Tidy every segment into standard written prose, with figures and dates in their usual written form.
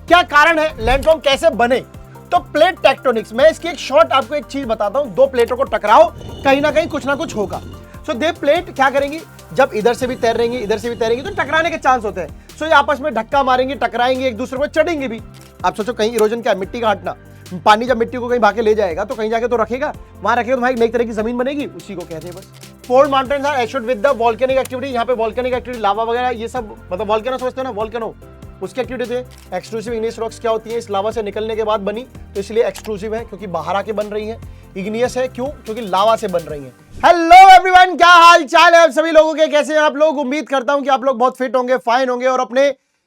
क्या कारण है, लैंडफॉर्म कैसे बने? तो प्लेट टेक्टोनिक्स, मैं इसकी एक शॉर्ट आपको एक चीज बताता हूं। दो प्लेटों को टकराओ, कहीं ना कहीं कुछ ना कुछ होगा। सो दे प्लेट क्या करेंगी, जब इधर से भी तैरेंगी इधर से भी तैरेंगी तो टकराने के चांस होते हैं। सो ये आपस में धक्का मारेंगे, टकराएंगे, एक दूसरे को चढ़ेंगे भी। आप सोचो कहीं इरोजन क्या है, मिट्टी का हटना। पानी जब मिट्टी को कहीं भागे ले जाएगा तो कहीं जाके तो रखेगा, वहां रखेगा तो भाई नई तरह की जमीन बनेगी, उसी को कहते हैं बस। Fold mountains are associated with the volcanic activity. यहाँ पे वोल्केनिक एक्टिविटी, लावा वगैरह ये सब, मतलब वोल्केनो समझते हो ना, वोल्केनो उसकी एक्टिविटी थे। एक्सक्लूसिव इग्नियस रॉक्स क्या होती है, इस लावा से निकलने के बाद बनी, तो इसलिए एक्सक्लूसिव है क्योंकि बाहर आके बन रही है। इग्नियस है क्यों, क्योंकि लावा से बन रही है। हेलो एवरीवन, क्या हाल चाल है आप सभी लोगों के, कैसे हैं आप लोग? उम्मीद करता हूं कि आप लोग बहुत फिट होंगे, फाइन होंगे और अपने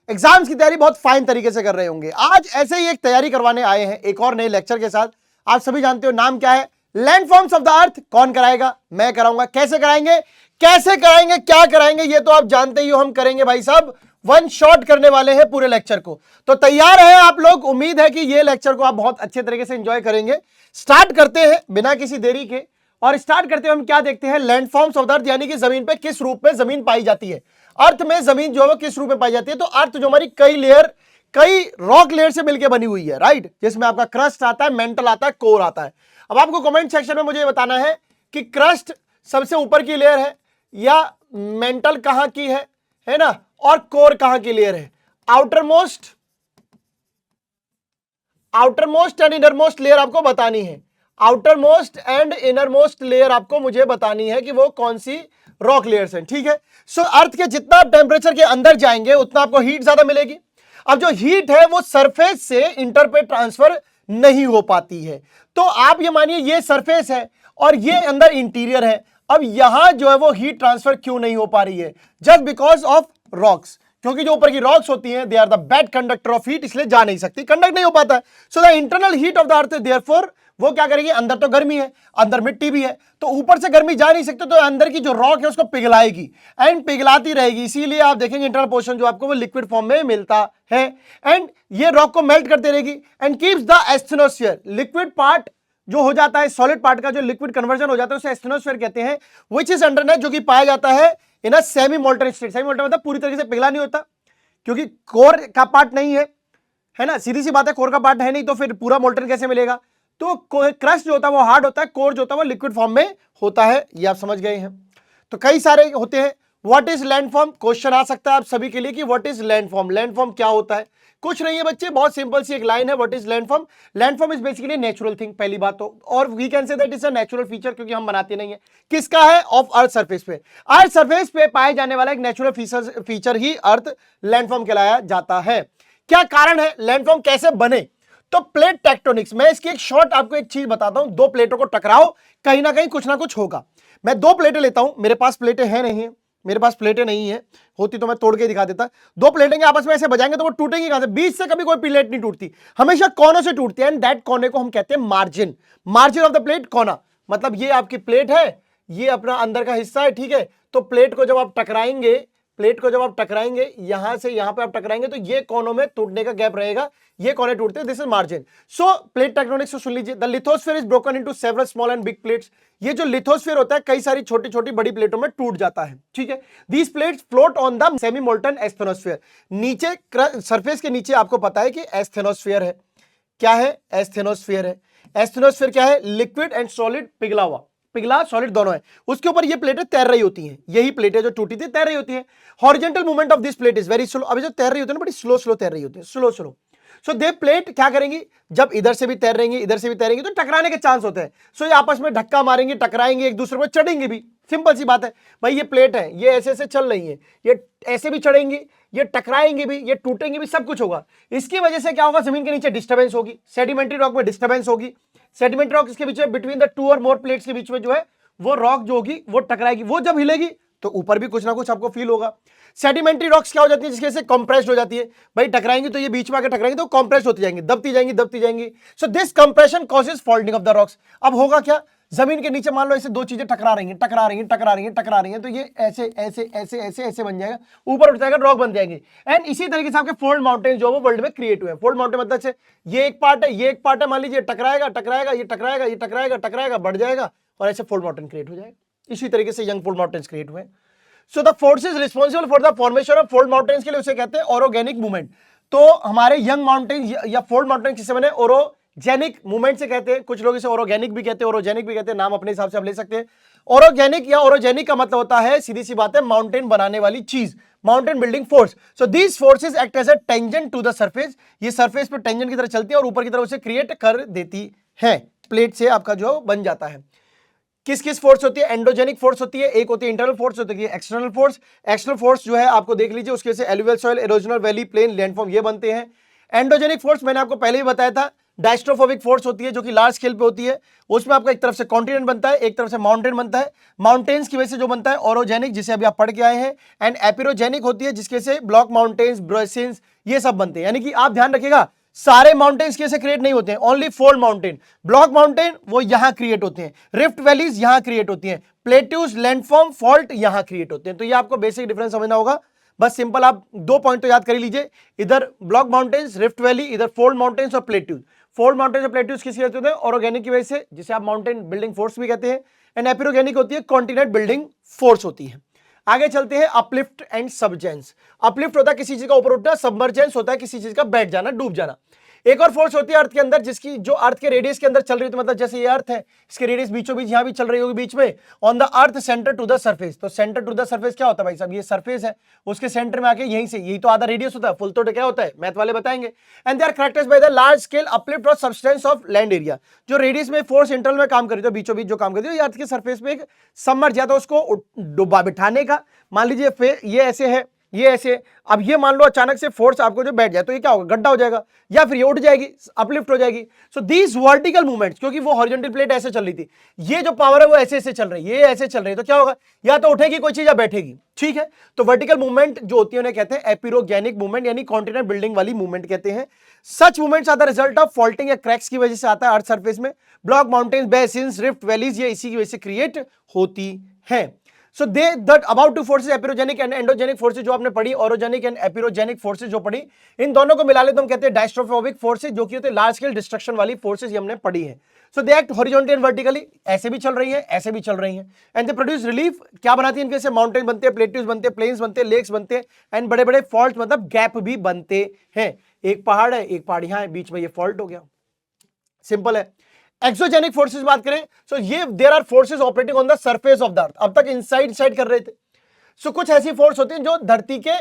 एग्जाम्स की तैयारी बहुत फाइन तरीके से कर रहे होंगे। आज ऐसे ही एक तैयारी करवाने आए हैं एक और नए लेक्चर के साथ। आप सभी जानते हो नाम क्या है, लैंडफॉर्म्स ऑफ द अर्थ। कौन कराएगा? मैं कराऊंगा। कैसे कराएंगे, कैसे कराएंगे, क्या कराएंगे, ये तो आप जानते ही हो। हम करेंगे भाई साहब, वन शॉट करने वाले हैं पूरे लेक्चर को। तो तैयार हैं आप लोग? उम्मीद है कि ये लेक्चर को आप बहुत अच्छे तरीके से एंजॉय करेंगे। स्टार्ट करते हैं बिना किसी देरी के। और स्टार्ट करते हुए हम क्या देखते हैं, लैंडफॉर्म्स ऑफ द अर्थ, यानी कि जमीन पे किस रूप में जमीन पाई जाती है। अर्थ में जमीन जो है वो किस रूप में पाई जाती है। तो अर्थ जो हमारी कई लेयर, कई रॉक लेयर से मिलकर बनी हुई है, राइट, जिसमें आपका क्रस्ट आता है, मेंटल आता है, कोर आता है। अब आपको कमेंट सेक्शन में मुझे बताना है कि क्रस्ट सबसे ऊपर की लेयर है या मेंटल कहां की है ना, और कोर कहां की लेयर है। आउटरमोस्ट एंड इनरमोस्ट लेयर आपको बतानी है। आउटरमोस्ट एंड इनरमोस्ट लेयर आपको मुझे बतानी है कि वो कौन सी रॉक लेयर्स हैं, ठीक है। सो अर्थ के जितना टेम्परेचर के अंदर जाएंगे उतना आपको हीट ज्यादा मिलेगी। अब जो हीट है वो सरफेस से इंटर पे ट्रांसफर नहीं हो पाती है। तो आप ये मानिए ये सरफेस है और ये अंदर इंटीरियर है। अब यहां जो है वो हीट ट्रांसफर क्यों नहीं हो पा रही है? जस्ट बिकॉज ऑफ रॉक्स, क्योंकि जो ऊपर की रॉक्स होती हैं they are the bad conductor of heat, इसलिए जा नहीं सकती, कंडक्ट नहीं हो पाता है। So the internal heat of the earth therefore वो क्या करेगी, अंदर तो गर्मी है, अंदर मिट्टी भी है, तो ऊपर से गर्मी जा नहीं सकती, तो अंदर की जो रॉक है उसको पिघलाएगी एंड पिघलाती रहेगी। इसीलिए आप देखेंगे इंटरनल पोर्शन जो आपको वो लिक्विड फॉर्म में मिलता है एंड ये रॉक को मेल्ट करते रहेगी and keeps the asthenosphere. Liquid part जो हो जाता है, सॉलिड पार्ट का जो लिक्विड कन्वर्जन हो जाता है उसे एस्थेनोस्फीयर कहते हैं, व्हिच इज अंडरनेथ, जो कि पाया जाता है in a semi molten state. Semi molten मतलब पूरी तरीके से पिघला नहीं होता, क्योंकि कोर का पार्ट नहीं है ना, सीधी सी बात है, कोर का पार्ट है नहीं तो फिर पूरा मोल्टन कैसे मिलेगा। तो क्रस्ट जो होता है वो हार्ड होता है, कोर जो होता है वो लिक्विड फॉर्म में होता है, ये आप समझ गए हैं। तो कई सारे होते हैं। व्हाट इज लैंडफॉर्म, क्वेश्चन आ सकता है आप सभी के लिए कि व्हाट इज लैंडफॉर्म, लैंडफॉर्म क्या होता है। कुछ नहीं है बच्चे, बहुत सिंपल सी एक लाइन है, what is landform. Landform is basically natural thing, पहली बात तो, और we can say that is a natural feature, क्योंकि हम बनाते नहीं है। किसका है? ऑफ अर्थ सरफेस पे। अर्थ सरफेस पे पाए जाने वाला एक नेचुरल फीचर ही अर्थ लैंडफॉर्म कहलाया जाता है। क्या कारण है, लैंडफॉर्म कैसे बने? तो प्लेट टेक्टोनिक्स, मैं इसकी एक शॉर्ट आपको एक चीज बताता हूं। दो प्लेटों को टकराओ, कहीं ना कहीं कुछ ना कुछ होगा। मैं दो प्लेटें लेता हूं, मेरे पास प्लेटें हैं नहीं है, मेरे पास प्लेटें नहीं है, होती तो मैं तोड़ के दिखा देता। दो प्लेटें आपस में ऐसे बजाएंगे तो वो टूटेंगी कहां से? बीच से कभी कोई प्लेट नहीं टूटती, हमेशा कोनों से टूटती है एंड दैट कोने को हम कहते हैं margin. Margin of the plate, कोना, मतलब ये आपकी प्लेट है, ये अपना अंदर का हिस्सा है, ठीक है। तो प्लेट को जब आप टकराएंगे, यहां से यहां पे आप टकराएंगे तो ये कोनों में टूटने का गैप रहेगा, ये कोने टूटते हैं, this is margin. So plate tectonics को सुन लीजिए। The lithosphere is broken into several small and big plates. ये जो लिथोस्फीयर होता है कई सारी छोटी छोटी बड़ी प्लेटों में टूट जाता है, ठीक है। These plates float on the semi molten asthenosphere. नीचे सरफेस के नीचे आपको पता है कि एस्थेनोस्फीयर है। क्या है? एस्थेनोस्फीयर है। एस्थेनोस्फीयर क्या है? लिक्विड एंड सॉलिड, पिघला हुआ, पिघला सॉलिड दोनों है। उसके ऊपर ये प्लेटें तैर रही होती हैं, यही प्लेटें जो टूटी थी तैर रही होती हैं। Horizontal movement of this plate is very slow. अभी जो तैर रही होती है ना, बड़ी स्लो स्लो तैर रही होती है, स्लो स्लो। सो दे प्लेट क्या करेंगी, जब इधर से भी तैरेंगी इधर से भी तैरेंगी तो टकराने के चांस होते हैं। सो ये आपस में धक्का मारेंगे, टकराएंगे, एक दूसरे को चढ़ेंगे भी। सिंपल सी बात है भाई, ये प्लेट है, ये ऐसे ऐसे चल रही है, ये ऐसे भी चढ़ेंगी, ये टकराएंगे भी, ये टूटेंगे भी, सब कुछ होगा। इसकी वजह से क्या होगा, जमीन के नीचे डिस्टर्बेंस होगी, सेडिमेंट्री रॉक में डिस्टर्बेंस होगी। सेडिमेंट्री रॉक इसके बीच में, बिटवीन द टू और मोर प्लेट्स के बीच में जो है वो रॉक जो होगी वो टकराएगी। वो जब हिलेगी तो ऊपर भी कुछ ना कुछ आपको फील होगा। सेडिमेंट्री रॉक्स क्या हो जाती है, जिसकी वजह से कंप्रेस्ड हो जाती है। भाई टकराएंगी तो ये बीच में आकर टकराएंगी तो कंप्रेस होती जाएंगी, दबती जाएंगी। So this compression causes folding of the rocks. अब होगा क्या, जमीन के नीचे मान लो ऐसे दो चीजें टकरा रही हैं, तो ये ऐसे बन जाएगा, ऊपर उठ जाएगा, रॉक बन जाएंगे। एंड इसी तरीके से आपके फोल्ड माउंटेन जो वो वर्ल्ड में क्रिएट हुए हैं। फोल्ड माउंटेन मतलब से ये एक पार्ट है, मान लीजिए टकराएगा, बढ़ जाएगा और ऐसे फोल्ड माउंटेन क्रिएट हो जाएगा। इसी तरीके से यंग फोल्ड माउंटेन्स क्रिएट हुए। So the forces responsible for the formation of fold mountains के लिए उसे कहते हैं ऑरोगेनिक मूवमेंट। तो हमारे यंग माउंटेन या फोल्ड माउंटेन किससे बने? ओरोजेनिक मूवमेंट से कहते हैं, कुछ लोग इसे ओरोगेनिक भी कहते हैं, ओरोजेनिक भी कहते हैं, नाम अपने हिसाब से आप ले सकते हैं। ओरोगेनिक या ओरोजेनिक का मतलब होता है, सीधी सी बात है, माउंटेन बनाने वाली चीज, mountain building force. So these forces act as a tangent to the surface, ये सरफेस पे टेंजेंट की तरह चलती है और ऊपर की तरफ उसे क्रिएट कर देती है, प्लेट से आपका जो बन जाता है। किस किस फोर्स होती है? एंडोजेनिक फोर्स होती है, एक होती है इंटरनल फोर्स, होती है एक्सटर्नल फोर्स। एक्सटर्नल फोर्स जो है आपको देख लीजिए, उसके से alluvial soil, erosional valley, plain, landform ये बनते हैं। एंडोजेनिक फोर्स मैंने आपको पहले ही बताया था, डायस्ट्रोफोबिक फोर्स होती है जो कि लार्ज स्केल पे होती है, उसमें आपका एक तरफ से कॉन्टिनेंट बनता है, एक तरफ से माउंटेन बनता है। माउंटेन्स की वजह से जो बनता है ओरोजेनिक, जिसे अभी आप पढ़ के आए हैं, एंड एपिरोजेनिक होती है जिसके से ब्लॉक माउंटेन्स, ब्रेसिन्स ये सब बनते हैं। यानी कि आप ध्यान रखिएगा, सारे माउंटेन्स कैसे क्रिएट नहीं होते हैं, only fold mountain, block mountain वो यहां क्रिएट होते हैं, रिफ्ट वैलीज यहां क्रिएट होती हैं, प्लेट्यूज, लैंडफॉर्म, फॉल्ट यहां क्रिएट होते हैं। तो ये आपको बेसिक डिफरेंस समझना होगा। बस सिंपल आप 2 पॉइंट तो याद कर लीजिए, इधर ब्लॉक माउंटेन्स, रिफ्ट वैली, इधर फोल्ड माउंटेन्स और प्लेट्यूज। फोल्ड माउंटेन्स और प्लेट्यूज किसकी वजह से होते हैं? ऑर्गेनिक की वजह से, जिसे आप माउंटेन बिल्डिंग फोर्स भी कहते हैं। एंड एपिरोजेनिक होती है, कॉन्टिनेंट बिल्डिंग फोर्स होती है। आगे चलते हैं, अपलिफ्ट एंड सबजेंस। अपलिफ्ट होता है किसी चीज का ऊपर उठना, सबमर्जेंस होता है किसी चीज का बैठ जाना, डूब जाना। एक और फोर्स होती है अर्थ के अंदर, जिसकी जो अर्थ के रेडियस के अंदर चल रही है, तो मतलब जैसे ये अर्थ है, इसके रेडियस बीचों बीच यहां भी चल रही होगी बीच में, on the earth centre to the surface. तो सेंटर टू द सरफेस क्या होता है भाई साहब? ये सरफेस है, उसके सेंटर में आके यहीं से, यही तो आधा रेडियस होता है, फुल तो क्या होता है, मैथ वाले बताएंगे। And they are characterised by the large scale uplift और सबस्टेंस ऑफ लैंड एरिया। जो रेडियस में फोर्स इंटरनल में काम कर रही है, बीचों बीच जो काम कर रही है, अर्थ के सरफेस पे एक सबमर्ज जाता है, उसको डुबा बिठाने का। मान लीजिए ये ऐसे है, ये ऐसे, अब ये मान लो अचानक से फोर्स आपको जो बैठ जाए, तो ये क्या होगा? गड्ढा हो जाएगा, या फिर ये उठ जाएगी, अपलिफ्ट हो जाएगी। सो दीज वर्टिकल मूवमेंट्स, क्योंकि वो हॉरिजॉन्टल प्लेट ऐसे चल रही थी, ये जो पावर है वो ऐसे ऐसे चल रही है, ये ऐसे चल रही है, तो क्या होगा? या तो उठेगी कोई चीज या बैठेगी, ठीक है। तो वर्टिकल मूवमेंट जो होती है उन्हें कहते हैं एपिरोगेनिक मूवमेंट, यानी कॉन्टिनेंट बिल्डिंग वाली मूवमेंट कहते हैं। Such movements are the result of faulting या क्रैक्स की वजह से आता है अर्थ सरफेस में। Block mountains, basins, rift valleys ये इसी की वजह से क्रिएट होती है। So they that about two forces, epeirogenic and endogenic forces जो आपने पढ़ी, ओरोजेनिक एंड एपिरोजेनिक फोर्सेस जो पढ़ी, इन दोनों को मिला ले तो हम कहते हैं डायस्ट्रोफोबिक फोर्सेस, जो कि होते हैं लार्ज स्केल डिस्ट्रक्शन वाली फोर्सेस, ये हमने पढ़ी है। So they act horizontally and vertically, ऐसे भी चल रही है, ऐसे भी चल रही है। एंड दे प्रोड्यूस रिलीफ, क्या बनाती है इनके से? माउंटेन बनते हैं, प्लेट्यूज बनते हैं, प्लेन्स बनते हैं, लेक्स बनते हैं, एंड बड़े बड़े फॉल्ट मतलब गैप भी बनते हैं। एक पहाड़ है, एक पहाड़ यहां है, बीच में ये फॉल्ट हो गया, सिंपल है। एक्सोजेनिक फोर्सेस बात करें, सो ये there are forces operating on the surface of the earth. अब तक इनसाइड साइड कर रहे थे, सो कुछ ऐसी फोर्स होती हैं जो धरती के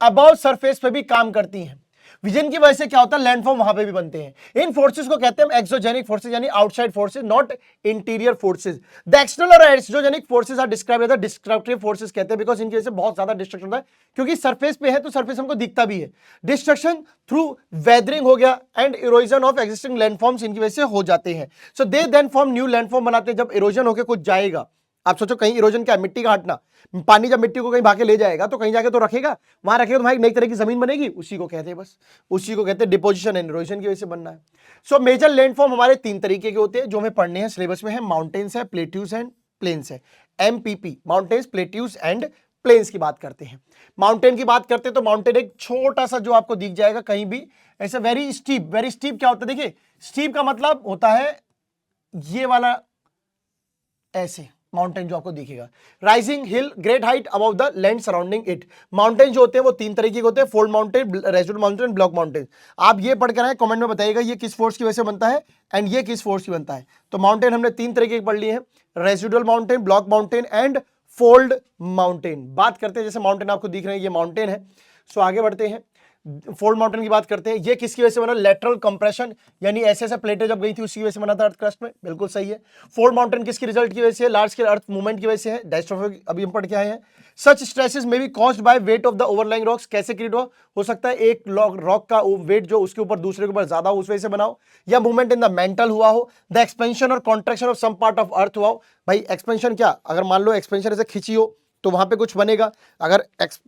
अबाउ सरफेस पे भी काम करती हैं। विजन की वजह से क्या होता है? लैंडफॉर्म वहां पे भी बनते हैं। इन फोर्सेस को कहते हैं एक्सोजेनिक फोर्सेस, यानी outside forces, not interior forces. The external और exogenic forces are described as the destructive forces कहते हैं, बिकॉज इनकी वजह से बहुत ज्यादा डिस्ट्रक्शन होता है, क्योंकि सरफेस पे है तो सरफेस हमको दिखता भी है। डिस्ट्रक्शन थ्रू वेदरिंग हो गया and erosion of existing landforms इनकी वजह से हो जाते हैं। सो दे देन फॉर्म न्यू लैंडफॉर्म बनाते हैं। जब इरोजन होकर कुछ जाएगा, आप सोचो कहीं इरोजन क्या, मिट्टी का हटना, पानी जब मिट्टी को कहीं भागे ले जाएगा तो कहीं जाके तो रखेगा, वहां रखेगा तो वहां एक नई तरह की जमीन बनेगी, उसी को कहते हैं, बस उसी को कहते हैं डिपोजिशन एंड इरोजन की वजह से बनना है। सो मेजर लैंडफॉर्म हमारे 3 तरीके के होते हैं जो हमें पढ़ने हैं, सिलेबस में है। माउंटेन्स है, प्लेट्यूज एंड प्लेन्स है। MPP, mountains, plateaus and plains की बात करते हैं। माउंटेन की बात करते हैं तो माउंटेन एक छोटा सा जो आपको दिख जाएगा कहीं भी, ऐसे वेरी स्टीप। वेरी स्टीप क्या होता है? देखिए, स्टीप का मतलब होता है ये वाला, ऐसे माउंटेन जो आपको दिखेगा। Rising hill, great height above the land surrounding it. Mountain जो होते हैं वो 3 तरीके के होते हैं, fold mountain, residual mountain, block mountain. आप ये पढ़ कर आए, कमेंट में बताइएगा ये किस फोर्स की वजह से बनता है एंड ये किस फोर्स की बनता है। तो माउंटेन हमने 3 तरीके के पढ़ लिए हैं, residual mountain, block mountain and fold mountain. बात करते हैं, जैसे माउंटेन आपको दिख रहे हैं, ये माउंटेन है। सो आगे बढ़ते हैं, फोल्ड माउंटेन की बात करते हैं। ये किसकी वजह से बना? लेटरल कंप्रेशन, यानी ऐसे ऐसे प्लेटें जब गई थी उसकी वजह से बना था अर्थ क्रस्ट में, बिल्कुल सही है। फोल्ड माउंटेन किसकी रिजल्ट की वजह से? लार्ज स्केल अर्थ मूवमेंट की वजह से है, डायस्ट्रोफिक अभी हम पढ़ के आए हैं। सच स्ट्रेसेस में B caused by weight of the overlying rocks, कैसे क्रिएट हो सकता है? एक रॉक का वेट जो उसके ऊपर दूसरे के ऊपर ज्यादा हो, उस वजह से बना हो, या मूवमेंट इन द मेंटल हुआ हो, द एक्सपेंशन और contraction of some part of earth हुआ हो। भाई एक्सपेंशन क्या, अगर मान लो एक्सपेंशन ऐसे खिंची हो तो वहां पे कुछ बनेगा, अगर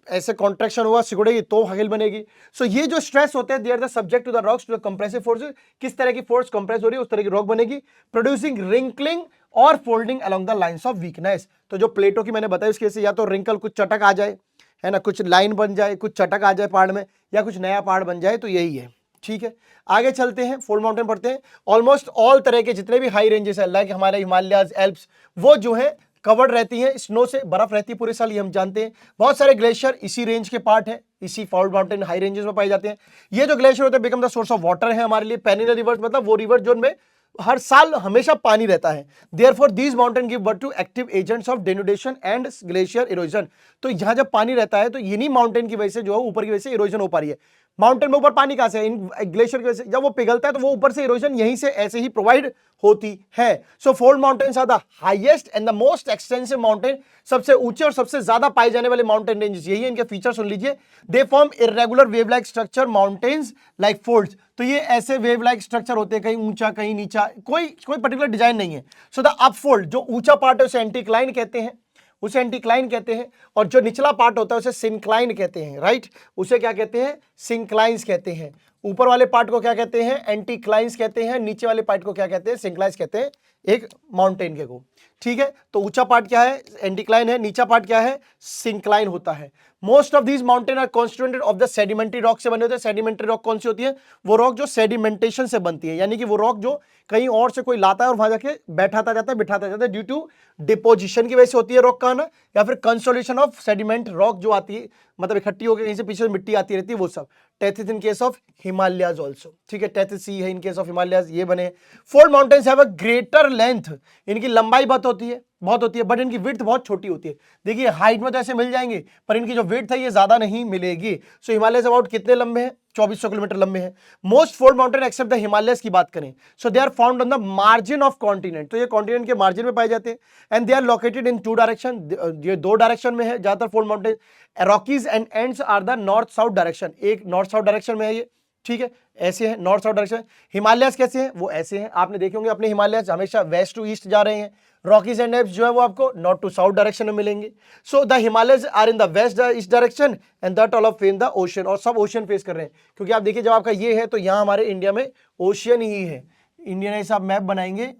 ऐसे कॉन्ट्रैक्शन हुआ सिकुड़ेगी तो हिल बनेगी। सो ये जो स्ट्रेस होते हैं, they are the subject to the rocks, to the compressive forces. किस तरह की फोर्स कंप्रेस हो रही है उस तरह की रॉक बनेगी, प्रोड्यूसिंग रिंकलिंग और folding along the lines of weakness. तो जो प्लेटों की मैंने बताई उसकी वजह से या तो रिंकल, कुछ चटक आ जाए, है ना, कुछ लाइन बन जाए, कुछ चटक आ जाए पहाड़ में, या कुछ नया पहाड़ बन जाए, तो यही है, ठीक है। आगे चलते हैं, फोल्ड माउंटेन पढ़ते हैं। ऑलमोस्ट ऑल तरह के जितने भी हाई रेंजेस है, लाइक हमारे हिमालयाज, एल्प्स, वो जो है कवर्ड रहती हैं स्नो से, बर्फ रहती है पूरे साल, ये हम जानते हैं। बहुत सारे ग्लेशियर इसी रेंज के पार्ट है, इसी फॉल्ट माउंटेन हाई रेंजेस में पाए जाते हैं। ये जो ग्लेशियर होते हैं become the source of water है हमारे लिए। पेनिनल रिवर्स मतलब वो रिवर जोन में हर साल हमेशा पानी रहता है। Therefore these mountain give birth to active agents of denudation and glacier erosion. तो यहां जब पानी रहता है तो इन्हीं माउंटेन की वजह से जो है ऊपर की वजह से इरोजन हो पा रही है। माउंटेन में ऊपर पानी कहां से? इन ग्लेशियर की वजह से जब वो पिघलता है तो वो ऊपर से इरोजन यहीं से ऐसे ही प्रोवाइड होती है। So fold mountains are the highest and the most extensive mountain, सबसे ऊंचे और सबसे ज्यादा पाए जाने वाले माउंटेन रेंजेस यही है। इनके फीचर सुन लीजिए। They form irregular wave like structure mountains like folds. तो ये ऐसे वेव लाइक स्ट्रक्चर होते हैं, कहीं ऊंचा कहीं नीचा, कोई पर्टिकुलर डिजाइन नहीं है। सो द अप फोल्ड जो ऊंचा पार्ट है उसे एंटीक्लाइन कहते हैं, उसे एंटीक्लाइन कहते हैं। और जो निचला पार्ट होता है उसे सिंक्लाइन कहते हैं, राइट। उसे क्या कहते हैं? सिंक्लाइंस कहते हैं। ऊपर वाले पार्ट को क्या कहते हैं? एंटीक्लाइंस कहते हैं। नीचे वाले पार्ट को क्या कहते हैं? सिंक्लाइंस कहते हैं एक माउंटेन के को, ठीक है। तो ऊंचा पार्ट क्या है? एंटीक्लाइन है। नीचा पार्ट क्या है? सिंक्लाइन होता है। Most of these mountain are constituented of the sedimentary rock से बने होते हैं। सेडिमेंट्री रॉक कौन सी होती है? वो रॉक जो सेडिमेंटेशन से बनती है, यानी कि वो रॉक जो कहीं और से कोई लाता है और वहां जाके बैठाता जाता है, बिठाता जाता है, ड्यू टू डिपोजिशन की वजह से होती है रॉक का आना, या फिर कंसोलिडेशन ऑफ सेडिमेंट रॉक जो आती है, मतलब इकट्ठी होकर कहीं से पीछे से मिट्टी आती रहती है, वो सब। Tethys in case of Himalayas also, ठीक है। टेथिस सी है इन केस ऑफ हिमालयाज, ये बने। Fold mountains have a greater length, इनकी लंबाई बहुत होती है बट इनकी विड्थ बहुत छोटी होती है। देखिए हाइट में तो ऐसे मिल जाएंगे पर इनकी जो विड्थ है ये ज्यादा नहीं मिलेगी। सो हिमालयस अबाउट कितने लंबे हैं? 2400 किलोमीटर लंबे हैं। Most fold mountain except the Himalayas की बात करें, so they are found on the margin of continent. तो ये कॉन्टिनेंट के मार्जिन में पाए जाते हैं। And they are located in 2 direction, ये 2 डायरेक्शन में है ज्यादातर fold mountain. Rockies and Andes are the north south direction, एक नॉर्थ साउथ डायरेक्शन में है ये, ठीक है। ऐसे है नॉर्थ साउथ डायरेक्शन। हिमालयस कैसे हैं? वो ऐसे हैं, आपने देखे होंगे अपने हिमालयस हमेशा वेस्ट टू ईस्ट जा रहे हैं। रॉकीज एंड एल्प्स जो है वो आपको नॉर्थ टू साउथ डायरेक्शन में मिलेंगे। So the Himalayas are in the west east direction and that all of in the ocean, और सब ओशन फेस कर रहे हैं। क्योंकि आप देखिए जब आपका ये है तो यहां हमारे इंडिया में ओशियन ही है। इंडिया ने ऐसा मैप बनाएंगे,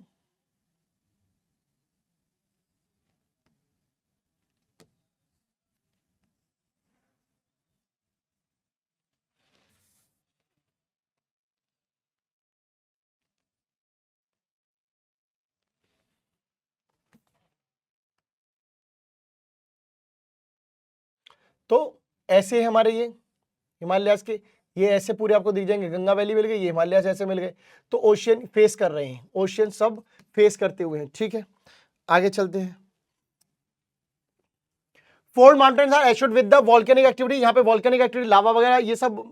तो ऐसे हमारे ये हिमालयास के, ये ऐसे पूरे आपको दिख जाएंगे। गंगा वैली मिल गई, ये हिमालयास ऐसे मिल गए। तो ओशियन फेस कर रहे हैं, ओशियन सब फेस करते हुए हैं, ठीक है। आगे चलते हैं। Fold mountains are associated with the volcanic activity. यहाँ पे वोल्केनिक एक्टिविटी, लावा वगैरह ये सब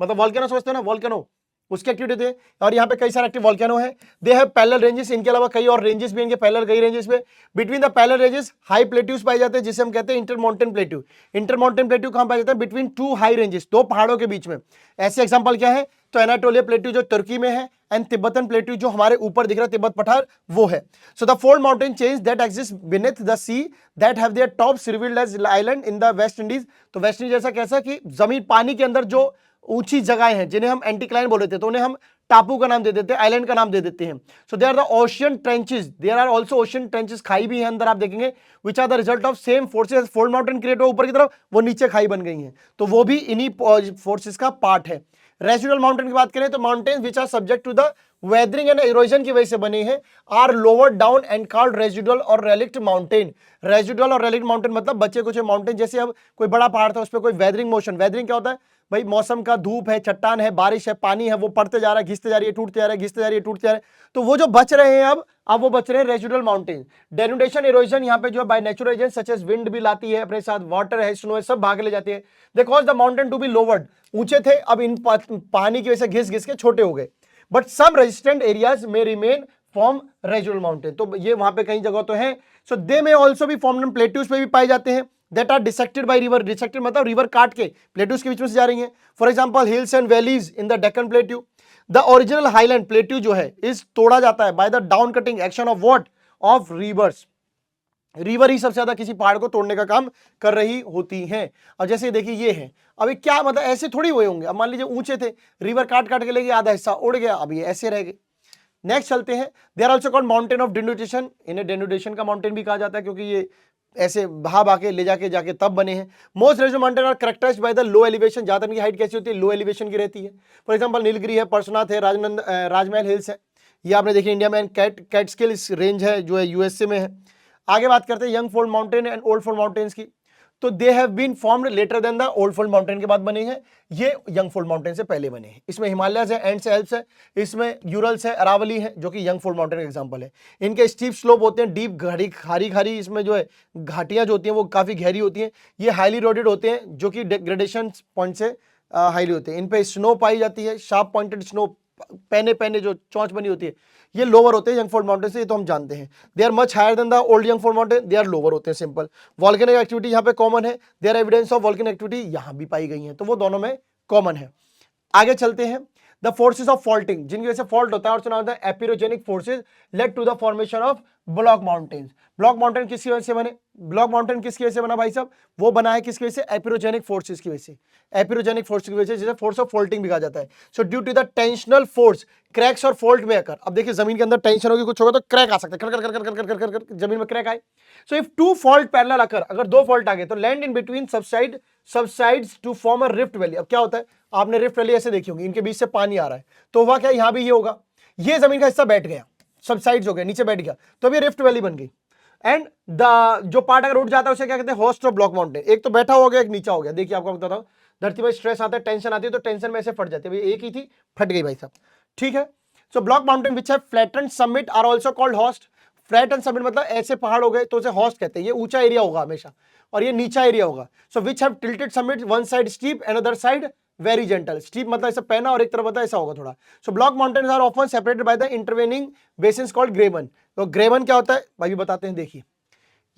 मतलब वोल्केनो समझते हो ना, वोल्केनो उसकी एक्टिविटी है। और यहाँ पे कई सारे एक्टिव वोल्केनो है। दे हैव पैरेलल रेंजेस, इनके अलावा कई और रेंजेस भी इनके पैरेलल कई रेंजेस में। Between the parallel ranges high plateaus पाए जाते हैं, जिसे हम कहते हैं इंटरमाउंटेन प्लेट्यू। इंटरमाउंटेन प्लेट्यू कहां पाए जाते हैं? बिटवीन 2 हाई रेंजेस, 2 पहाड़ों के बीच में। ऐसे एग्जांपल क्या है? तो एनाटोलिया प्लेट्यू जो तुर्की में है, एंड तिब्बतन प्लेट्यू जो हमारे ऊपर दिख रहा है तिब्बत पठार, वो है। So the fold mountain change that exist beneath the sea that have their tops revealed as island in the West Indies. तो वेस्ट इंडीज जैसा कैसा कि जमीन पानी के अंदर जो ऊंची जगहें हैं जिन्हें हम एंटीक्लाइन बोल रहे थे, तो उन्हें हम टापू का नाम दे देते हैं, आइलैंड का नाम दे देते हैं। So there are the ocean trenches, there are also ocean trenches, खाई भी है अंदर आप देखेंगे, which are the result of same forces. Fold mountain create हुआ ऊपर की तरफ, वो नीचे खाई बन गई हैं, तो वो भी इन्हीं फोर्सेस का पार्ट है। रेसिडुअल माउंटेन की बात करें तो mountains which are subject to the weathering and erosion की वजह से बने हैं are lower down and called residual और रेलिक्ट माउंटेन। रेसिडुअल और रेलिक्ट माउंटेन मतलब बचे कुछ माउंटेन, जैसे अब कोई बड़ा पहाड़ था उस पर कोई वेदरिंग मोशन, वेदरिंग क्या होता है भाई? मौसम का, धूप है, चट्टान है, बारिश है, पानी है, वो पड़ते जा रहा है, घिसते जा रही है, टूटते जा रहा है, घिसते जा रही है, टूटते जा रहे हैं। तो वो जो बच रहे हैं अब वो बच रहे हैं रेसिडुअल माउंटेन। डेनुडेशन इरोजन यहाँ पे जो by natural agent such as wind भी लाती है अपने साथ, वाटर है, स्नो है, सब भाग ले जाती है। They cause the mountain to be lowered, ऊंचे थे अब इन पानी की वजह से घिस घिस के छोटे हो गए। बट सम रेजिस्टेंट एरियाज में रिमेन फॉर्म रेसिडुअल माउंटेन, तो ये वहां पे कई जगह तो है। सो दे में ऑल्सो भी फॉर्म इन प्लेट्यूज पे भी पाए जाते हैं that are dissected by river, dissected मतलब रिवर काट के प्लेट्यूज के बीच में से जा रही हैं। For example hills and valleys in the Deccan plateau. The original highland plateau जो है इस तोड़ा जाता है by the down cutting action of what? Of rivers. River ही सबसे ज्यादा किसी पहाड़ को तोड़ने का काम कर रही होती हैं। अब जैसे देखिए ये है, अभी क्या मतलब ऐसे थोड़ी हुए होंगे, अब मान लीजिए ऊंचे थे, रिवर काट काट के ले गए, आधा हिस्सा उड़ गया, अब ये ऐसे रह गए। नेक्स्ट चलते हैं। They are also called mountain of denudation, इन्हें डेनुडेशन का माउंटेन भी कहा जाता है क्योंकि ये ऐसे बहा के ले जाके जाके तब बने हैं। Most residual mountain are characterised by the low elevation, ज्यादा इनकी हाइट कैसी होती है? लो एलिवेशन की रहती है। फॉर एग्जांपल नीलगिरी है, परसनाथ है, राजमहल हिल्स है, ये आपने देखिए इंडिया में। कैटस्किल रेंज है जो है यूएसए में है। आगे बात करते हैं young fold mountain and old fold mountains की। तो they have been formed later than the old fold mountain के बाद बने हैं, ये यंग फोल्ड माउंटेन से पहले बने हैं। इसमें हिमालयस है, एंड्स है, एल्प्स है, इसमें यूरल्स है, अरावली है, जो कि यंग फोल्ड माउंटेन का एग्जांपल है। इनके स्टीप स्लोप होते हैं, डीप खारी खारी इसमें जो है घाटियां जो होती हैं वो काफी गहरी होती हैं। ये हाईली रोडेड होते हैं, जो कि ग्रेडेशन पॉइंट से हाईली होते हैं। इन पे स्नो पाई जाती है, शार्प पॉइंटेड स्नो, पहने जो चौंच बनी होती है, ये लोअर होते हैं यंग फोल्ड माउंटेन से, ये तो हम जानते हैं। They are much higher than the old young fold mountain, they are lower होते हैं, सिंपल। वॉल्केनिक एक्टिविटी यहाँ पे कॉमन है, there evidence of volcanic activity यहाँ भी पाई गई है, तो वो दोनों में कॉमन है। आगे चलते हैं, द फोर्सेज ऑफ फॉल्टिंग, जिनकी वजह से फॉल्ट होता है और सुना होता है epeirogenic forces led to the formation of block mountains. Block mountain किसकी वजह से बने? ब्लॉक माउंटेन किसकी वजह से बना भाई साहब? वो बना है किसकी वजह से? एपिरोजेनिक फोर्सेज की वजह से। एपिरोजेनिक फोर्स की वजह से, जिसे फोर्स ऑफ फोल्टिंग भी कहा जाता है। So due to the tensional force cracks और फोल्ट में अकर। अब देखिए जमीन के अंदर टेंशन होगी, कुछ होगा तो क्रैक आ सकता है, कर कर कर कर कर कर कर जमीन में क्रैक आए। So if two fault parallel occur, अगर दो फॉल्ट आ गए तो land in between subsides to form a rift valley. अब क्या होता है, आपने रिफ्ट वैली ऐसे देखी होगी, इनके बीच से पानी आ रहा है, तो हुआ क्या, यहां भी ये होगा, ये जमीन का हिस्सा बैठ गया, सबसाइड्स हो गए, नीचे बैठ गया, तो अभी रिफ्ट वैली बन गई। एंड द जो पार्ट अगर उठ जाता है उसे क्या कहते हैं? Host of block mountain. एक तो बैठा हो गया, एक नीचा हो गया। देखिए आपको बता रहा हूं, धरती पर स्ट्रेस आता है, टेंशन आती है, तो टेंशन में ऐसे फट जाती है, भाई एक ही थी, फट गई भाई साहब, ठीक है। So block mountain which have flattened summit are also called horst. Flat and summit मतलब ऐसे पहाड़ हो गए तो उसे होस्ट कहते हैं। ये ऊंचा एरिया होगा हमेशा और ये नीचा एरिया होगा। So which have tilted summit, one side steep and other side very gentle. Steep मतलब ऐसा पहना और एक तरफ होता है ऐसा होगा थोड़ा। So block mountains are often separated by the intervening basins called graben. तो ग्रेबन क्या होता है भाई बताते हैं। देखिए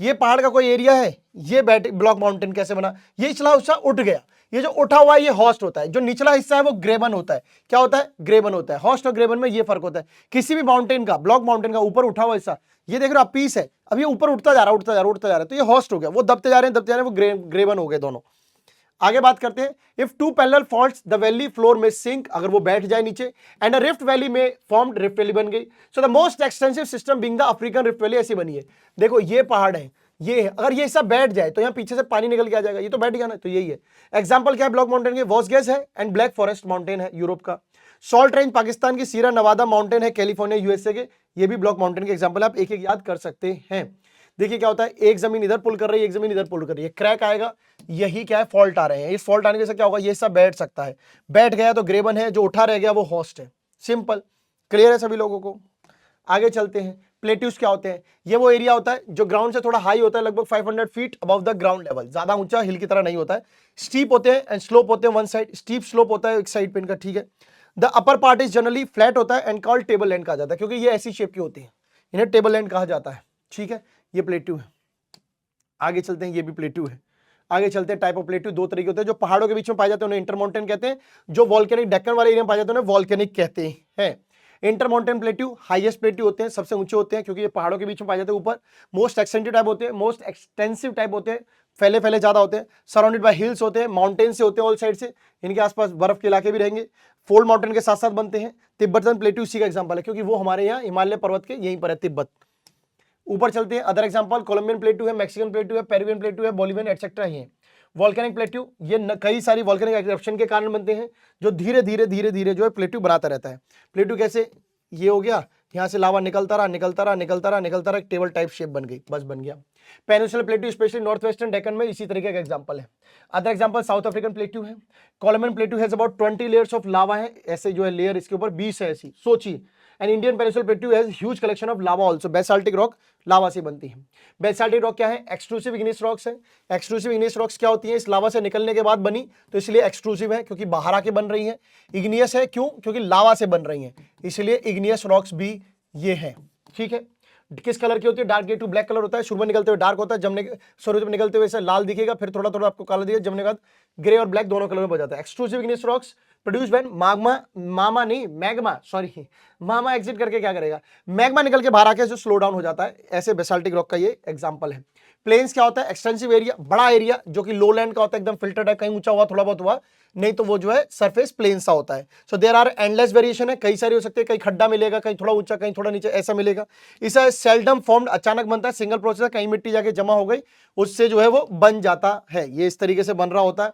ये पहाड़ का कोई एरिया है, ये ब्लॉक माउंटेन कैसे बना, ये इचला हिस्सा उठ गया, ये जो उठा हुआ है ये होस्ट होता है, जो निचला हिस्सा है वो ग्रेबन होता है। क्या होता है? ग्रेबन होता है। होस्ट और ग्रेबन में ये फर्क होता है। किसी भी माउंटेन का, ब्लॉक माउंटेन का ऊपर उठा हुआ हिस्सा, ये देख रहे हो आप, पीस है, अब ये ऊपर उठता जा रहा है, उठता जा रहा है, उठता जा रहा है, तो ये होस्ट हो गया। वो दबते जा रहे हैं, वो ग्रेबन हो गए दोनों। आगे बात करते हैं, if two parallel faults the valley floor में सिंक, अगर वो बैठ जाए नीचे, एंड अ रिफ्ट वैली में फॉर्म्ड, रिफ्ट वैली बन गई। So the most extensive system being the African rift valley, ऐसी बनी है। देखो ये पहाड़ है, ये अगर ये सब बैठ जाए तो यहाँ पीछे से पानी निकल के आ जाएगा, ये तो बैठ गया ना, तो यही है। एग्जांपल क्या है ब्लॉक माउंटेन के? वॉसगेस है एंड ब्लैक फॉरेस्ट माउंटेन है यूरोप का। सॉल्ट रेंज पाकिस्तान की, सीरा नवादा माउंटेन है कैलिफोर्निया यूएसए के, ये भी ब्लॉक माउंटेन के एग्जांपल आप एक एक याद कर सकते हैं। देखिए क्या होता है, एक जमीन इधर पुल कर रही है, एक जमीन इधर पुल कर रही है, क्रैक आएगा, यही क्या है, फॉल्ट आ रहे हैं। इस फॉल्ट आने से क्या होगा, ये सब बैठ सकता है, बैठ गया तो ग्रेबन है, जो उठा रह गया वो होस्ट है। सिंपल, क्लियर है सभी लोगों को? आगे चलते हैं, प्लेट्यूज क्या होते हैं? ये वो एरिया होता है जो ग्राउंड से थोड़ा हाई होता है, लगभग 500 feet above the ground level, ज्यादा ऊंचा हिल की तरह नहीं होता है। स्टीप होते हैं एंड स्लोप होते हैं वन साइड, स्टीप स्लोप होता है एक साइड पे इनका, ठीक है। The upper part is generally flat होता है एंड कॉल्ड टेबल लैंड कहा जाता है, क्योंकि ये ऐसी शेप की होती है, इन्हें टेबल लैंड कहा जाता है, ठीक है। ये प्लेट्यू है। आगे चलते हैं, ये भी प्लेट्यू है। आगे चलते हैं, टाइप ऑफ प्लेट्यू दो तरीके होते हैं, जो पहाड़ों के बीच में पाए जाते हैं उन्हें इंटरमाउंटेन कहते हैं, जो वॉल्केनिक डेक्कन वाले एरिया में पाए जाते हैं उन्हें वॉल्केनिक कहते हैं। इंटरमाउंटेन प्लेट्यू हाईएस्ट प्लेट्यू होते हैं, सबसे ऊंचे होते हैं, क्योंकि ये पहाड़ों के बीच में पाए जाते हैं ऊपर। मोस्ट एक्सटेंसिव टाइप होते हैं, मोस्ट एक्सटेंसिव टाइप होते हैं, फैले फैले ज्यादा होते हैं, सराउंडेड बाय हिल्स होते हैं, माउंटेन से होते हैं ऑल साइड से, इनके आसपास बर्फ के इलाके भी रहेंगे, फोल्ड माउंटेन के साथ साथ बनते हैं। तिब्बतन प्लेट्यू इसी का एग्जांपल है, क्योंकि वो हमारे यहाँ हिमालय पर्वत के यहीं पर है, तिब्बत। ऊपर चलते हैं, अदर एग्जांपल कोलंबियन प्लेट्यू है, मैक्सिकन प्लेट्यू है, पेरुवियन प्लेट्यू है, बोलिवियन एटसेट्रा ही है। वॉल्केनिक प्लेट्यू, ये कई सारी वॉल्केनिक एरप्शन के कारण बनते हैं, जो धीरे धीरे जो है प्लेट्यू बनाता रहता है। प्लेट्यू कैसे? ये हो गया, यहाँ से लावा निकलता रहा, एक टेबल टाइप शेप बन गई, बस बन गया। Peninsular plateau specially north western Deccan में इसी तरीके का एग्जांपल है। Other example South African plateau है। Columbian plateau has about 20 layers of lava है, ऐसे जो है लेयर इसके ऊपर 20 है ऐसी, सोचिए। And Indian peninsular plateau has huge collection of lava also. Basaltic rock lava से बनती है। बेसाल्टिक रॉक क्या है? एक्सट्रूसिव इग्नियस रॉक्स है। एक्सट्रूसिव इग्नियस रॉक्स क्या होती है? इस लावा से निकलने के बाद बनी, तो इसलिए एक्सट्रूसिव है, क्योंकि बाहर आके बन रही है। इग्नियस है क्यों? क्योंकि लावा से बन रही है, इसलिए इग्नियस रॉक्स भी ये है, ठीक है। किस कलर की होती है? Dark grey to black colour होता है, शुरू में निकलते हुए डार्क होता है, जमने सूरज में निकलते हुए ऐसे लाल दिखेगा, फिर थोड़ा थोड़ा आपको काला दिखेगा, जमने के बाद ग्रे और ब्लैक दोनों कलर में बच जाता है। Extrusive igneous rocks produce when mama exit करके क्या करेगा? मैग्मा निकल के बाहर आके जो स्लो डाउन हो जाता है, ऐसे बेसाल्टिक रॉक का ये एग्जांपल है। प्लेन्स क्या होता है? एक्सटेंसिव एरिया, बड़ा एरिया जो कि लो लैंड का होता है, एकदम फिल्टर्ड है, कहीं ऊंचा हुआ थोड़ा बहुत हुआ, नहीं तो वो जो है सरफेस प्लेन सा होता है। So there are endless variation है, कई सारी हो सकती है, कहीं खड्डा मिलेगा, कहीं थोड़ा ऊंचा, कहीं थोड़ा नीचे, ऐसा मिलेगा। इसे सेल्डम फॉर्म्ड, अचानक बनता है, सिंगल प्रोसेस, कहीं मिट्टी जाके जमा हो गई, उससे जो है वो बन जाता है, ये इस तरीके से बन रहा होता है।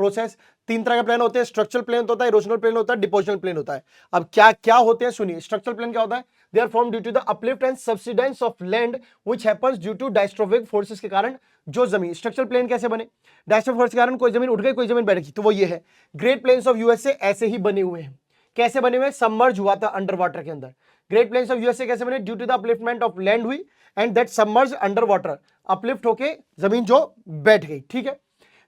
प्रोसेस। तीन तरह के प्लेन होते हैं, स्ट्रक्चरल प्लेन होता है, इरोजनल प्लेन होता है, डिपोजिशनल प्लेन होता है। अब क्या क्या होते हैं सुनिए। स्ट्रक्चरल प्लेन क्या होता है, they are form due to the uplift and subsidence of land which happens due to diastrophic forces के कारण जो जमीन। स्ट्रक्चरल प्लेन कैसे बने, डायस्ट्रोफिक फोर्स के कारण कोई जमीन उठ गई, कोई जमीन बैठ गई, तो वो ये है। ग्रेट प्लेन्स ऑफ यूएसए ऐसे ही बने हुए हैं। कैसे बने हुए, सबमर्ज हुआ था अंडर वाटर के अंदर। ग्रेट प्लेन्स ऑफ यूएसए कैसे बने, due to the upliftment of land हुई and that submerge under water, uplift होके जमीन जो बैठ गई, ठीक है।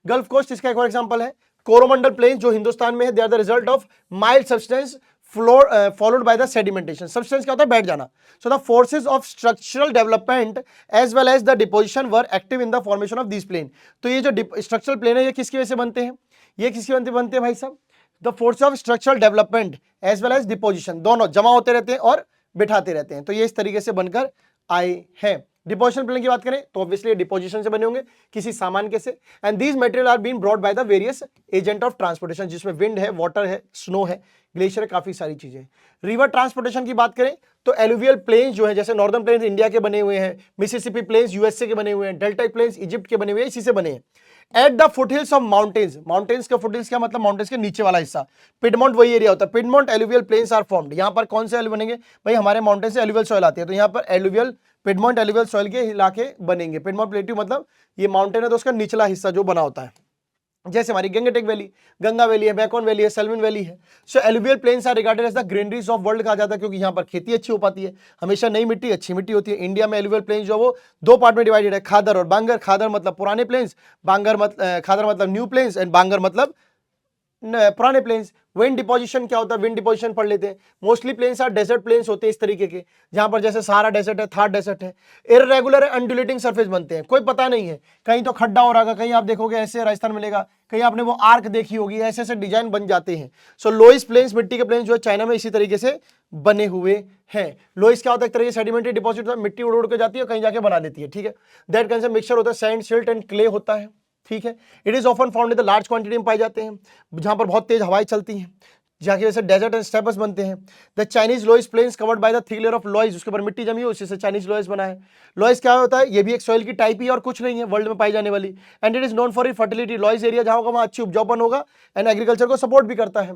गल्फ कोस्ट इसका एक और एग्जांपल है। कोरोमंडल प्लेन्स जो हिंदुस्तान में है, they are the result of mild substance followed by the sedimentation। substance क्या होता है, बैठ जाना। so the forces of structural development as well as the deposition were active in the formation of these plane। तो ये जो structural plane है ये किसकी वजह से बनते हैं, ये किसकी वजह से बनते हैं भाई साहब, the forces of structural development as well as deposition, दोनों जमा होते रहते हैं और बिठाते रहते हैं। तो ये इस तरीके से बनकर आए हैं। डिपोजिशन प्लेन की बात करें तो ऑब्वियसली डिपोजिशन से बने होंगे किसी सामान के से। And these material are been brought by the various agent of transportation, जिसमें विंड है, वाटर है, स्नो है, ग्लेशियर, काफी सारी चीजें। रिवर ट्रांसपोर्टेशन की बात करें तो एलुवियल प्लेन्स जो है, जैसे नॉर्दर्न प्लेन्स इंडिया के बने हुए हैं, मिसिसिपी प्लेन्स यूएसए के बने हुए हैं, डेल्टाइक प्लेन्स इजिप्ट के बने हुए हैं, इसी से बने हैं। At the foothills of mountains, mountains का फुटहिल्स क्या मतलब, माउंटेन्स के नीचे वाला हिस्सा, पिडमोंट वही एरिया होता है। Piedmont alluvial plains are formed, यहाँ पर कौन से एल बनेंगे भाई, हमारे माउंटेन से एलुवियल सॉइल आती है, तो यहाँ पर एलुवियल पिडमोंट एलुवियल सॉइल के इलाके बनेंगे। पिडमोंट प्लेट्यू मतलब ये माउंटेन है तो उसका निचला हिस्सा जो बना होता है, जैसे हमारी गंगेटिक वैली, गंगा वैली है, मैकॉन वैली है, सेल्विन वैली है। So alluvial plains are regarded as the granaries of world कहा जाता है, क्योंकि यहाँ पर खेती अच्छी हो पाती है, हमेशा नई मिट्टी अच्छी मिट्टी होती है। इंडिया में एलुवियल प्लेन्स जो वो दो पार्ट में डिवाइडेड है, खादर और बांगर। खादर मतलब पुराने प्लेन्स, खादर मतलब न्यू प्लेन्स एंड बांगर मतलब पुराने प्लेन्स। विंड डिपोजिशन क्या होता है, विंड डिपोजिशन पढ़ लेते हैं। Mostly plains are desert plains होते हैं इस तरीके के, जहां पर जैसे सहारा डेजर्ट है, थार डेजर्ट है। इररेगुलर अंडुलेटिंग सरफेस बनते हैं, कोई पता नहीं है, कहीं तो खड्डा हो रहा है, कहीं आप देखोगे ऐसे राजस्थान मिलेगा, कहीं आपने वो आर्क देखी होगी, ऐसे ऐसे डिजाइन बन जाते हैं। सो लोइस प्लेन्स, मिट्टी के प्लेन्स जो है चाइना में इसी तरीके से बने हुए हैं। लोइस क्या होता है, एक तरह की सेडिमेंट्री डिपॉजिट होता है, मिट्टी उड़ उड़ के जाती है, कहीं जाके बना देती है, ठीक है। दैट कैन से मिक्सचर होता है, सैंड, सिल्ट एंड क्ले होता है, ठीक है। It is often found in the large quantity में पाए जाते हैं, जहां पर बहुत तेज हवाएं चलती हैं, जाके वैसे डेजर्ट एंड स्टेप्स बनते हैं। The Chinese loess plains covered by the thick layer of loess, उसके ऊपर मिट्टी जमी है, उसी से चाइनीज लोइस बना है। लॉइस क्या होता है, ये भी एक सॉइल की टाइप ही और कुछ नहीं है, वर्ल्ड में पाई जाने वाली। And it is known for it fertility, लॉइस area जहां होगा वहां अच्छी उपजाऊपन होगा एंड एग्रीकल्चर को सपोर्ट भी करता है।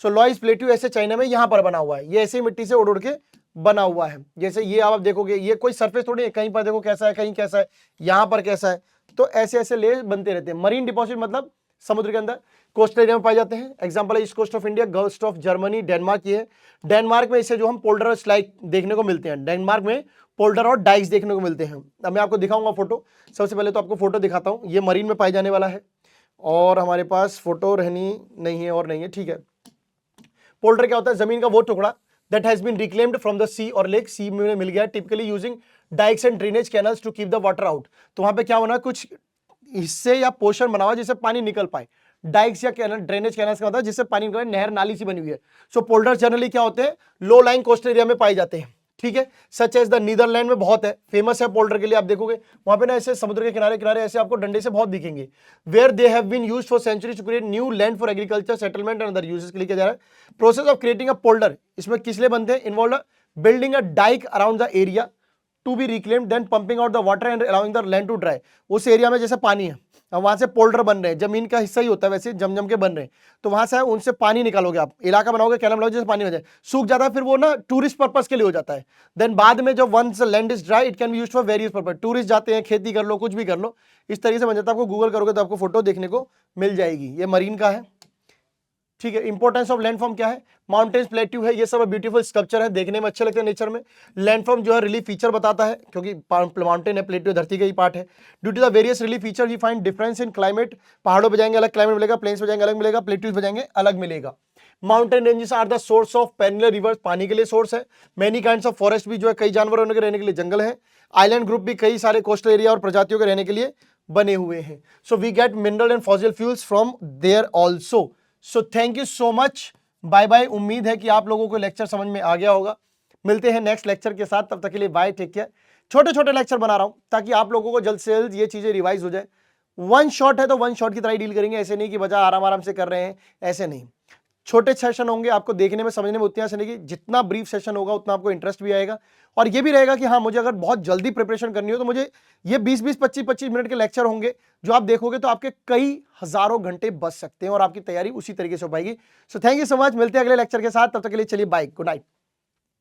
सो लॉइस प्लेट्यू ऐसे चाइना में यहाँ पर बना हुआ है, ये ऐसे ही मिट्टी से उड़ उड़ के बना हुआ है। जैसे ये आप देखोगे, ये कोई सरफेस थोड़ी है, कहीं पर देखो कैसा है, कहीं कैसा है, यहाँ पर कैसा है, तो ऐसे ऐसे लेयर बनते रहते हैं। मरीन डिपॉजिट मतलब समुद्र के अंदर कोस्टल एरिया में पाए जाते हैं। एग्जांपल है east coast of India, gulf of Germany, Denmark. ये है डेनमार्क में इसे जो हम पोल्डर और स्लाइक देखने को मिलते हैं, डेनमार्क में पोल्डर और डाइक्स देखने को मिलते हैं। अब मैं आपको दिखाऊंगा फोटो, सबसे पहले तो आपको फोटो दिखाता हूं। ये मरीन में पाए जाने वाला है और हमारे पास फोटो रहनी नहीं है और नहीं है, ठीक है। पोल्डर क्या होता है, जमीन का वो टुकड़ा that has been reclaimed from the sea और lake, सी में मिल गया, typically using dikes and drainage canals to keep the water out। तो वहां पे क्या होना, कुछ हिस्से या पोर्शन बना हुआ जिससे पानी निकल पाए। डाइक्स या कैनल, ड्रेनेज कैनल्स का होता है जिससे पानी निकल, नहर नाली सी बनी हुई है। सो पोल्डर जनरली क्या होते हैं, लो लाइन कोस्टल एरिया में पाए जाते हैं, ठीक है। सच एज द नीदरलैंड में बहुत है, फेमस है पोल्डर के लिए। आप देखोगे वहां पे ना ऐसे समुद्र के किनारे किनारे ऐसे आपको डंडे से बहुत दिखेंगे। Where they have been used for centuries to create new land for agriculture, settlement and other uses के लिए किया जा रहा है। Process of creating a polder, इसमें किस लिए बनते हैं, involve building a dike around the area to be reclaimed, then pumping out the water and allowing the land to dry. उस एरिया में जैसे पानी है, अब वहां से पोल्डर बन रहे हैं, जमीन का हिस्सा ही होता है वैसे, जम जम के बन रहे हैं, तो वहां से उनसे पानी निकालोगे, आप इलाका बनाओगे, कैनल बनाओगे, जैसे पानी हो जाए, सूख जाता है, फिर वो ना टूरिस्ट पर्पस के लिए हो जाता है। देन बाद में जब once land is dry, it can be used for various purpose. Tourist जाते हैं, खेती कर लो, कुछ भी कर लो, इस तरीके से बन जाता है। आपको गूगल करोगे तो आपको फोटो देखने को मिल जाएगी। ये मरीन का है, ठीक है। इंपॉर्टेंस ऑफ लैंडफॉर्म क्या है, माउंटेन्स, प्लेट्यू है, ये सब ब्यूटीफुल स्कल्पचर है, देखने में अच्छे लगते हैं नेचर में। लैंडफॉर्म जो है रिलीफ फीचर बताता है, क्योंकि माउंटेन है, प्लेट्यू धरती का ही पार्ट है। Due to the various relief feature we find difference in climate, पहाड़ों पे जाएंगे अलग क्लाइमेट मिलेगा, प्लेन्स पे जाएंगे अलग मिलेगा, प्लेट्यूज पे जाएंगे अलग मिलेगा। Mountain ranges are the source of perennial rivers, पानी के लिए सोर्स है। मेनी काइंड्स ऑफ फॉरेस्ट भी जो है, कई जानवरों के रहने के लिए जंगल है। आइलैंड ग्रुप भी कई सारे कोस्टल एरिया और प्रजातियों के रहने के लिए बने हुए हैं। So we get mineral and fossil fuels from there also. So thank you so much, bye bye. उम्मीद है कि आप लोगों को लेक्चर समझ में आ गया होगा। मिलते हैं नेक्स्ट लेक्चर के साथ, तब तक के लिए बाय, टेक केयर। छोटे छोटे लेक्चर बना रहा हूं ताकि आप लोगों को जल्द से जल्द ये चीजें रिवाइज हो जाए। वन शॉट है तो वन शॉट की तरह डील करेंगे, ऐसे नहीं कि बचा आराम आराम से कर रहे हैं, ऐसे नहीं। छोटे सेशन होंगे, आपको देखने में समझने में उतनी आसानी नहीं, जितना ब्रीफ सेशन होगा उतना आपको इंटरेस्ट भी आएगा और ये भी रहेगा कि हाँ मुझे अगर बहुत जल्दी प्रिपरेशन करनी हो तो मुझे ये 20-20 25-25 मिनट के लेक्चर होंगे जो आप देखोगे तो आपके कई हजारों घंटे बच सकते हैं और आपकी तैयारी उसी तरीके से हो पाएगी। सो थैंक यू सो मच, मिलते हैं अगले लेक्चर के साथ, तब तक के लिए चलिए बाय, गुड नाइट।